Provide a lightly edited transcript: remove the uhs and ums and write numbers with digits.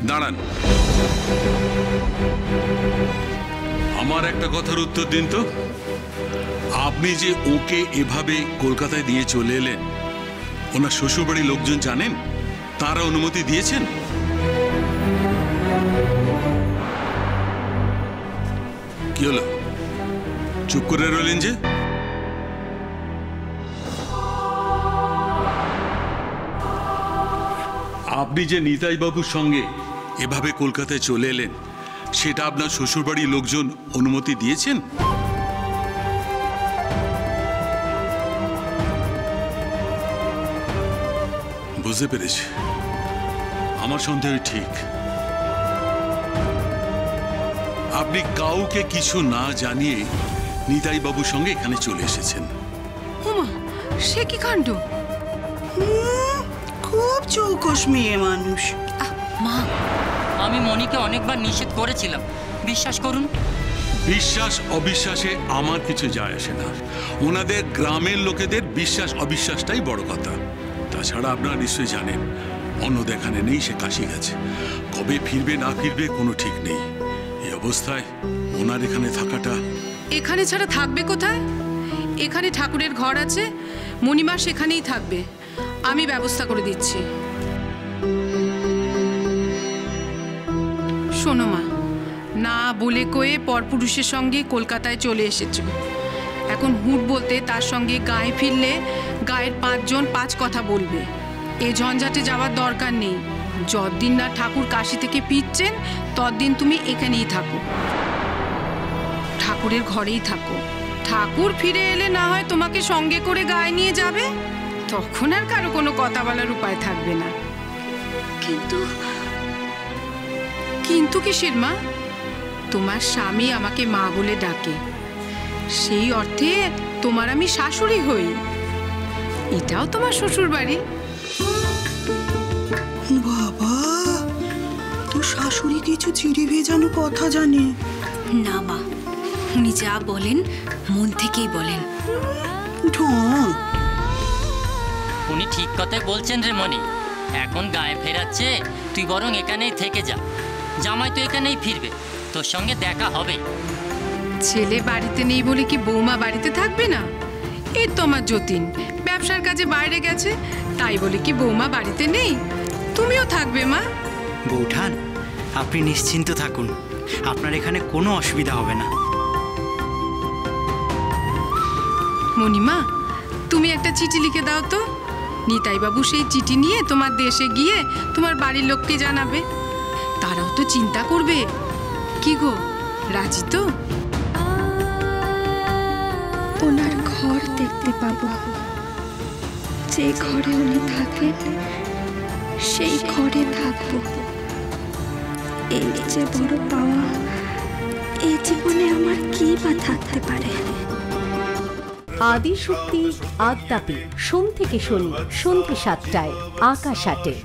দাঁড়ান, আমার একটা কথার উত্তর দিন তো। আপনি যে ওকে এভাবে কলকাতায় দিয়ে চলে এলেন, ওনার শ্বশুরবাড়ির লোকজন জানেন? তারা অনুমতি দিয়েছেন? কি হলো, চুপ করে রইলেন যে? আপনি যে নিতাই বাবুর সঙ্গে এভাবে কলকাতায় চলে এলেন, সেটা আপনার শ্বশুরবাড়ির লোকজন অনুমতি দিয়েছেন? বুঝতে পেরেছি, আমার সন্দেহ ঠিক। আপনি কাউকে কিছু না জানিয়ে নিতাই বাবুর সঙ্গে এখানে চলে এসেছেন। ওমা, সে কি কাণ্ড! খুব চৌকস মেয়ে মানুষ। মা, আমি মনিকে অনেকবার নিষেধ করেছিলাম, বিশ্বাস করুন। বিশ্বাস অবিশ্বাসে আমার কিছু যায় আসে না। ওনাদের গ্রামের লোকেদের বিশ্বাস অবিশ্বাসটাই বড় কথা। তাছাড়া আপনারা নিশ্চয়ই জানেন, অন্যদের এখানে নেই, সে কাশি গেছে। কবে ফিরবে না ফিরবে কোনো ঠিক নেই। এই অবস্থায় ওনার এখানে থাকাটা... এখানে ছাড়া থাকবে কোথায়? এখানে ঠাকুরের ঘর আছে, মণিমা সেখানেই থাকবে। আমি ব্যবস্থা করে দিচ্ছি। শোনো মা, না বলে কয়ে পরপুরুষের সঙ্গে কলকাতায় চলে এসেছো। এখন হুট বলতে তার সঙ্গে গায়ে ফিরলে গায়ের 5 জন 5 কথা বলবে। এ ঝঞ্ঝাটে যাওয়ার দরকার নেই। যতদিন না ঠাকুর কাশি থেকে ফিরছেন, ততদিন তুমি এখানেই থাকো, ঠাকুরের ঘরেই থাকো। ঠাকুর ফিরে এলে না হয় তোমাকে সঙ্গে করে গায়ে নিয়ে যাবে, তখন আর কারো কোনো কথা বলার উপায় থাকবে না। কিন্তু কিসের মা? তোমার স্বামী আমাকে মা বলে ডাকে, সেই অর্থে তোমার আমি শাশুড়ি হই। এটাও তোমার শ্বশুর বাড়ি। বাবা, তোর শাশুড়ি কিছু চিড়ে ভেজানো কথা জানে না মা, উনি যা বলেন মন থেকেই বলেন। ঢং। উনি ঠিক কথাই বলছেন রে মনি। এখন গায়ে ফেরাচ্ছে, তুই বরং এখানেই থেকে যা। জামাই তো এখানেই ফিরবে, তোর সঙ্গে দেখা হবে। ছেলে বাড়িতে নেই বলে কি বৌমা বাড়িতে থাকবে না? এই তোমার যতীন ব্যবসার কাজে বাইরে গেছে, তাই বলে কি বৌমা বাড়িতে নেই? তুমিও থাকবে মা। বৌঠান, আপনি নিশ্চিন্ত থাকুন, আপনার এখানে কোনো অসুবিধা হবে না। মণিমা, তুমি একটা চিঠি লিখে দাও তো। নিতাই বাবু সেই চিঠি নিয়ে তোমার দেশে গিয়ে তোমার বাড়ির লোককে জানাবে। তারাও তো চিন্তা করবে। কি গো, রাজি তো? ওনার ঘর দেখতে পাবো, যে ঘরে উনি থাকেন সেই ঘরে থাকবো। এই যে বড় পাওয়া, এই জীবনে আমার কি বা থাকতে পারে। আদিশক্তি আদ্যাপি, সোম থেকে শনি সন্ধ্যে 7টায়, আকাশ 8-এ।